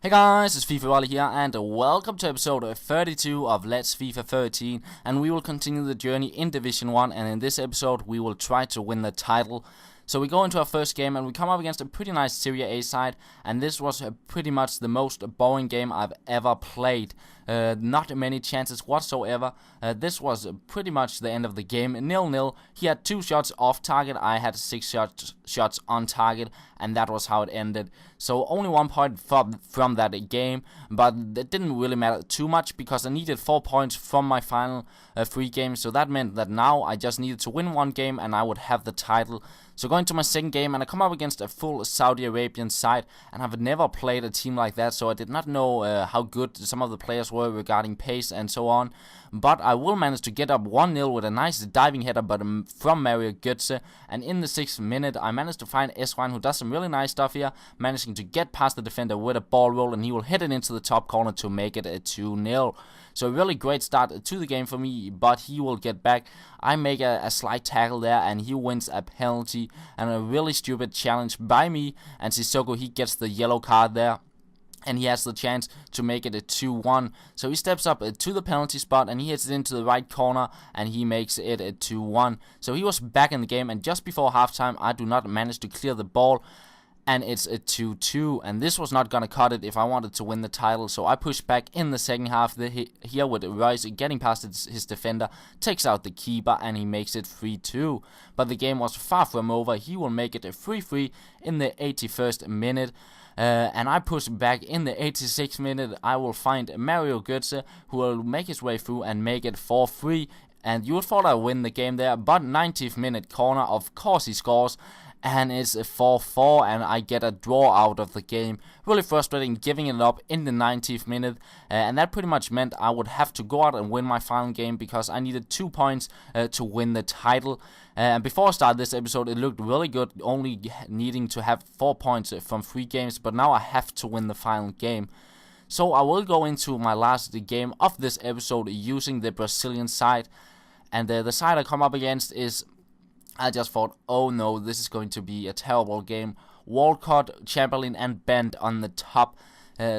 Hey guys, it's FIFA Wally here, and welcome to episode 32 of Let's FIFA 13, and we will continue the journey in Division 1, and in this episode we will try to win the title. So we go into our first game, and we come up against a pretty nice Serie A side, and this was pretty much the most boring game I've ever played. Not many chances whatsoever. This was pretty much the end of the game, 0-0. He had 2 shots off target, I had 6 shots on target, and that was how it ended. So only 1 point from that game, but it didn't really matter too much because I needed 4 points from my final 3 games. So that meant that now I just needed to win 1 game and I would have the title. So going to my second game, and I come up against a full Saudi Arabian side, and I've never played a team like that, so I did not know how good some of the players were regarding pace and so on. But I will manage to get up 1-0 with a nice diving header from Mario Götze, and in the 6th minute I managed to find Eswan, who does some really nice stuff here, managing to get past the defender with a ball roll, and he will hit it into the top corner to make it a 2-0. So a really great start to the game for me, but he will get back. I make a slight tackle there, and he wins a penalty, and a really stupid challenge by me, and Sissoko, he gets the yellow card there. And he has the chance to make it a 2-1. So he steps up to the penalty spot, and he hits it into the right corner, and he makes it a 2-1. So he was back in the game, and just before halftime, I do not manage to clear the ball, and it's a 2-2, and this was not gonna cut it if I wanted to win the title. So I push back in the second half here with Royce getting past his defender, takes out the keeper, and he makes it 3-2. But the game was far from over. He will make it a 3-3 in the 81st minute. And I push back in the 86th minute. I will find Mario Götze, who will make his way through and make it 4-3. And you would thought I win the game there, but 90th minute corner, of course he scores, and it's a 4-4, and I get a draw out of the game. Really frustrating, giving it up in the 90th minute, and that pretty much meant I would have to go out and win my final game because I needed 2 points to win the title. And before I started this episode, it looked really good, only needing to have 4 points from 3 games, but now I have to win the final game. So I will go into my last game of this episode using the Brazilian side, and the side I come up against is, I just thought, oh no, this is going to be a terrible game. Walcott, Chamberlain, and Bent on the top.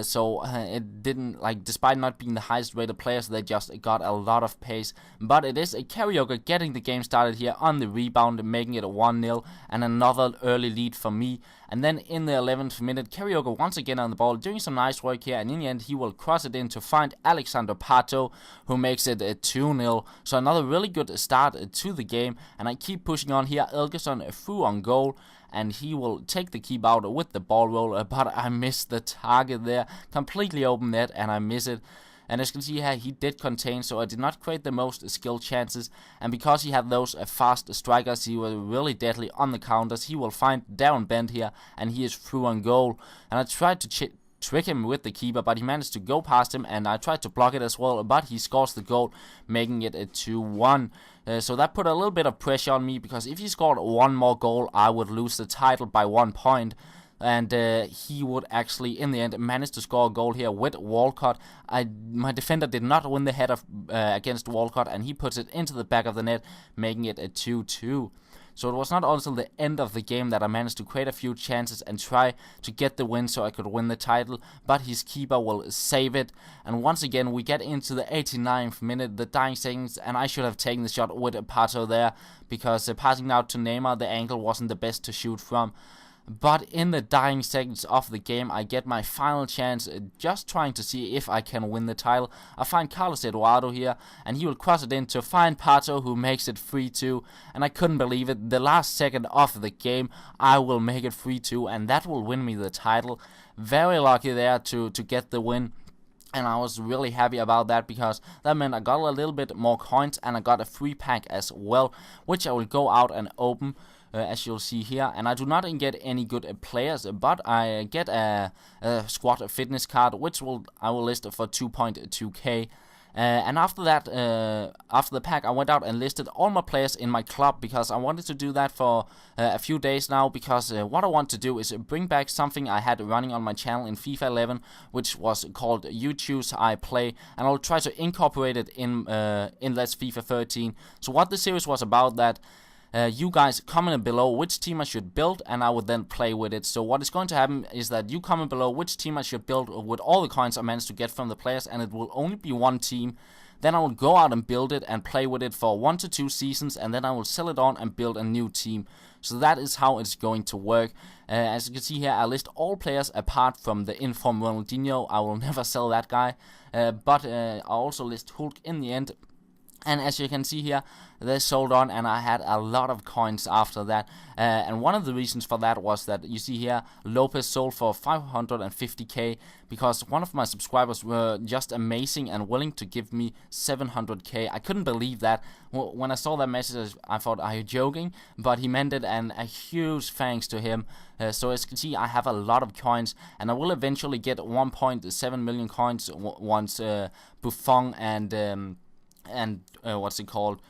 So it didn't, despite not being the highest rated players, they just got a lot of pace. But it is a Karaoke getting the game started here on the rebound, making it a 1-0, and another early lead for me. And then in the 11th minute, Karaoke once again on the ball, doing some nice work here, and in the end he will cross it in to find Alexander Pato, who makes it a 2-0. So another really good start to the game, and I keep pushing on here. Elgerson through on goal, and he will take the keep out with the ball roll, but I missed the target there, completely open net, and I miss it. And as you can see here, he did contain, so I did not create the most skill chances, and because he had those fast strikers, he was really deadly on the counters. He will find Darren Bent here, and he is through on goal, and I tried to trick him with the keeper, but he managed to go past him, and I tried to block it as well, but he scores the goal, making it a 2-1. So that put a little bit of pressure on me, because if he scored 1 more goal, I would lose the title by 1 point. And he would actually, in the end, manage to score a goal here with Walcott. My defender did not win the header against Walcott, and he puts it into the back of the net, making it a 2-2. So it was not until the end of the game that I managed to create a few chances and try to get the win so I could win the title, but his keeper will save it. And once again we get into the 89th minute, the dying seconds, and I should have taken the shot with Pato there, because passing out to Neymar, the angle wasn't the best to shoot from. But in the dying seconds of the game, I get my final chance, just trying to see if I can win the title. I find Carlos Eduardo here, and he will cross it in to find Pato, who makes it 3-2. And I couldn't believe it. The last second of the game, I will make it 3-2, and that will win me the title. Very lucky there to get the win. And I was really happy about that, because that meant I got a little bit more coins, and I got a free pack as well, which I will go out and open. As you'll see here, and I do not get any good players, but I get a squad fitness card, which I will list for 2.2k. And after that, after the pack, I went out and listed all my players in my club, because I wanted to do that for a few days now, because what I want to do is bring back something I had running on my channel in FIFA 11, which was called You Choose I Play, and I'll try to incorporate it in Let's FIFA 13. So what the series was about, that you guys comment below which team I should build, and I would then play with it. So what is going to happen is that you comment below which team I should build with all the coins I managed to get from the players, and it will only be one team. Then I will go out and build it and play with it for 1 to 2 seasons, and then I will sell it on and build a new team. So that is how it's going to work. As you can see here, I list all players apart from the inform Ronaldinho. I will never sell that guy. But I also list Hulk in the end. And as you can see here, they sold on, and I had a lot of coins after that. And one of the reasons for that was that you see here, Lopez sold for 550k, because one of my subscribers were just amazing and willing to give me 700k. I couldn't believe that. When I saw that message, I thought, are you joking? But he meant it, and a huge thanks to him. So as you can see, I have a lot of coins, and I will eventually get 1.7 million coins once Buffon and what's it called?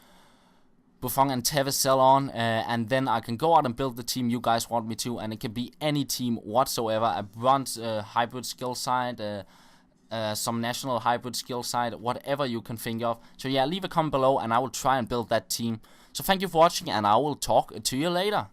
Buffon and Tevez sell on, and then I can go out and build the team you guys want me to, and it can be any team whatsoever. A bronze hybrid skill side, some national hybrid skill side, whatever you can think of. So yeah, leave a comment below, and I will try and build that team. So thank you for watching, and I will talk to you later.